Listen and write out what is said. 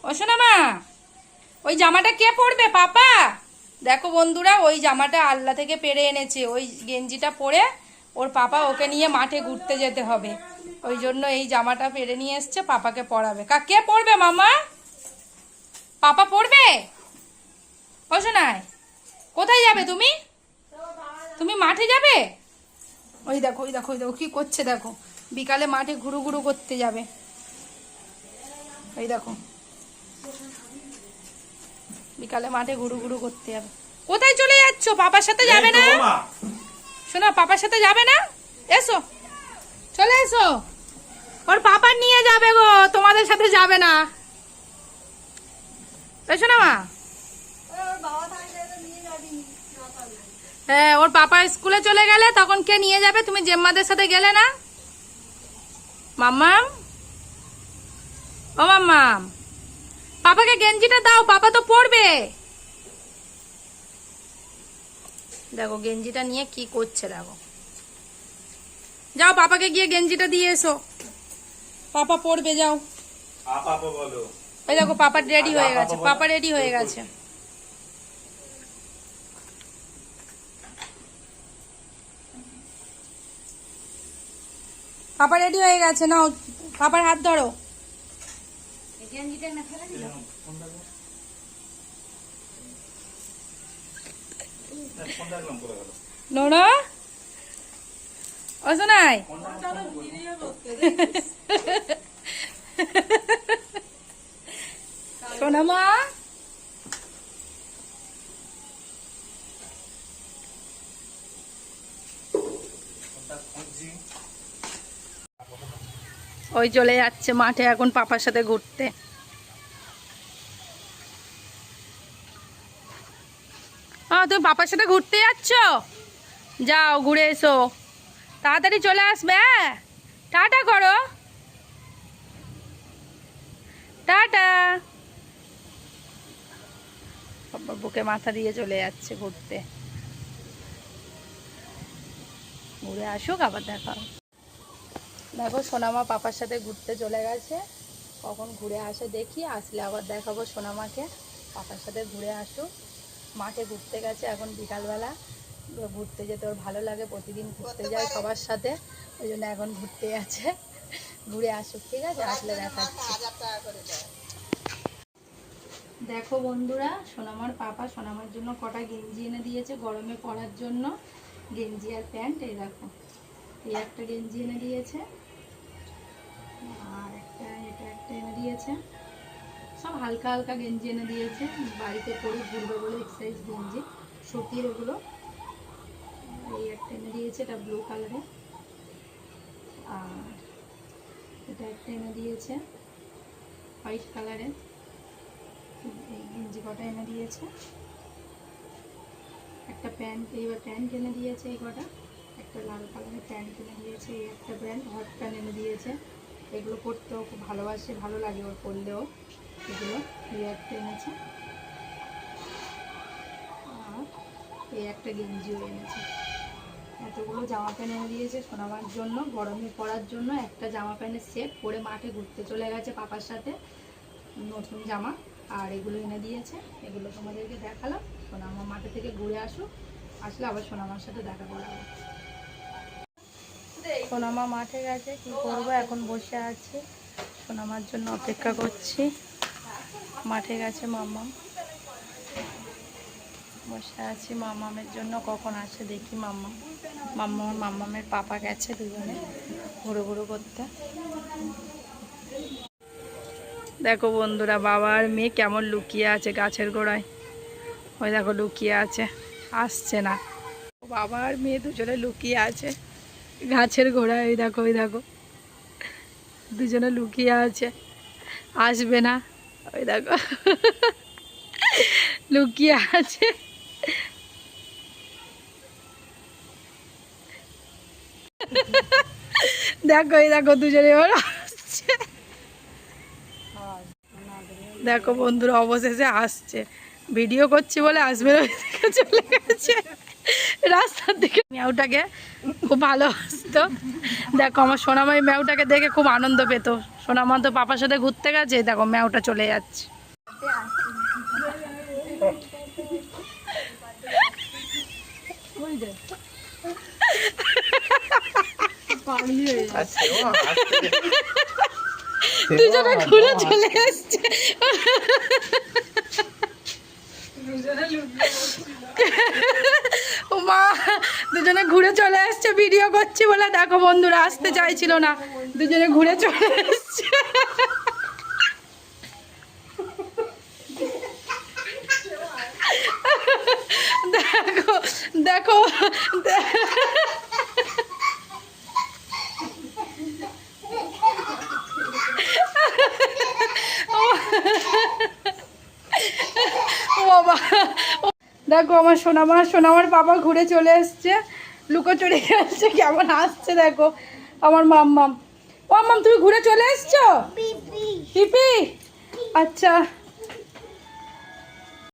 ও শোনা মা, ওই জামাটা কে পরবে? পাপা। দেখো বন্ধুরা, ওই জামাটা আল্লাহ থেকে পেরে এনেছে। ওই গেঞ্জিটা পরে ওর পাপা ওকে নিয়ে মাঠে ঘুরতে যেতে হবে, ওই জন্য এই জামাটা পেরে নিয়ে এসছে, পাপাকে পরাবে। কে পরবে মামা? পাপা পরবে? ও শোনায়, কোথায় যাবে তুমি? তুমি মাঠে যাবে? ওই দেখো ওই দেখো ওই দেখো কি করছে দেখো, বিকালে মাঠে ঘুরু ঘুরু করতে যাবে। এই দেখো, বিকালে মাঠে ঘুরু ঘুরু করতে যাবে। কোথায় চলে যাচ্ছ? পাপার সাথে যাবে না? শোনো, পাপার সাথে যাবে না? এসো, চলে এসো। ওর পাপা নিয়ে যাবে গো, তোমাদের সাথে যাবে না। এসো না মা। হ্যাঁ, ওর পাপা স্কুলে চলে গেলে তখন কে নিয়ে যাবে? তুমি জেম্মাদের সাথে গেলে না? মাম্মাম, ও মাম্মাম, পাপাকে গেঞ্জিটা দাও, পাপা তো পরবে। দেখো গেঞ্জিটা নিয়ে কি করছে দেখো। যাও পাপাকে গিয়ে গেঞ্জিটা দিয়ে এসো, পাপা পরবে, যাও। এই দেখো পাপা রেডি হয়ে গেছে, পাপা রেডি হয়ে গেছে। পাপা রেডি হয়ে গেছে, নাও পাপার হাত ধরো। নোনা, ও শোনাই, সোনা মা, ওই চলে যাচ্ছে মাঠে এখন পাপার সাথে ঘুরতে। তুমি পাপার সাথে ঘুরতে যাচ্ছ? যাও ঘুরে এসো, তাড়াতাড়ি চলে আসবে। হ্যাঁ, টাটা করো, টাটা। বাবা বুকে মাথা দিয়ে চলে যাচ্ছে ঘুরতে, ঘুরে আসুক আবার দেখা। দেখো সোনামা পাপার সাথে ঘুরতে চলে গেছে, কখন ঘুরে আসে দেখি, আসলে আবার দেখাবো সোনামাকে। পাপার সাথে ঘুরে আসুক, মাঠে ঘুরতে গেছে এখন বিকালবেলা, ঘুরতে যেতে ওর ভালো লাগে, প্রতিদিন ঘুরতে যায় সবার সাথে, ওই জন্য এখন ঘুরতে গেছে। ঘুরে আসুক, ঠিক আছে, আসলে দেখাচ্ছি। দেখো বন্ধুরা, সোনামার পাপা সোনামার জন্য কটা গেঞ্জি এনে দিয়েছে গরমে পরার জন্য, গেঞ্জি আর প্যান্ট। এই দেখো, এই একটা গেঞ্জি এনে দিয়েছে, আর এটা একটা এনে দিয়েছে, সব হালকা হালকা গেঞ্জি এনে দিয়েছে, বাড়িতে পরে ঘুরবে বলে এক্সারসাইজ গেঞ্জি, সুতির এগুলো। এই একটা এনে দিয়েছে, এটা ব্লু কালারে, আর এটা একটা এনে দিয়েছে হোয়াইট কালারে। এই গেঞ্জি কটা এনে দিয়েছে, একটা প্যান্ট, এইবার প্যান্ট এনে দিয়েছে এই কটা, একটা লাল কালারের প্যান্ট এনে দিয়েছে, এই একটা প্যান্ট হট প্যান্ট এনে দিয়েছে। এগুলো পরতেও খুব ভালোবাসে, ভালো লাগে ওর পরলেও এগুলো। এই একটা এনেছে, আর এই একটা গেঞ্জিও এনেছে। এতগুলো জামা প্যান্ট এনে দিয়েছে সোনামার জন্য গরমে পরার জন্য। একটা জামা প্যান্টের সেট পরে মাঠে ঘুরতে চলে গেছে পাপার সাথে, নতুন জামা। আর এগুলো এনে দিয়েছে, এগুলো তোমাদেরকে দেখালাম। সোনামা মাঠে থেকে ঘুরে আসুক, আসলে আবার সোনামার সাথে দেখা করাবো। সোনামা মাঠে গেছে, কি করবো এখন বসে আছি, সোনামার জন্য অপেক্ষা করছি। মাঠে গেছে মাম্মাম, বসে আছি মাম্মামের জন্য কখন আসে দেখি। মাম্মামের পাপা গেছে, দুজনে ঘুরো ঘুরো করতে। দেখো বন্ধুরা, বাবা আর মেয়ে কেমন লুকিয়ে আছে গাছের গোড়ায়, ওই দেখো লুকিয়ে আছে, আসছে না। বাবা আর মেয়ে দুজনে লুকিয়ে আছে গাছের গোড়ায়, ওই দেখো ওই দেখো দুজনে লুকিয়ে আছে, আসবে না, ওই দেখো লুকিয়ে আছে। দেখো এই দেখো দুজনে এবার আসছে। দেখো বন্ধুরা, অবশেষে আসছে, ভিডিও করছি বলে আসবে, চলে গেছে রাস্তার দিকে। ম্যাওটাকে খুব ভালোবাসতো, দেখো আমার সোনামাই ম্যাওটাকে দেখে খুব আনন্দ পেত। সোনা মা তো পাপার সাথে ঘুরতে গেছে, দেখো ম্যাওটা চলে যাচ্ছে। দুজনে ঘুরে চলে এসছে। ও মা, দুজনে ঘুরে চলে এসছে, ভিডিও করছি বলে দেখো বন্ধুরা আসতে চাইছিল না, দুজনে ঘুরে চলে এসছে। দেখো দেখো বাবা, দেখো আমার সোনামার বাবা ঘুরে চলে এসছে, লুকোচুরি আসছে, কেমন আসছে দেখো আমার মাম্মাম। ও মাম্মাম তুমি ঘুরে চলে এসছো পিপি? আচ্ছা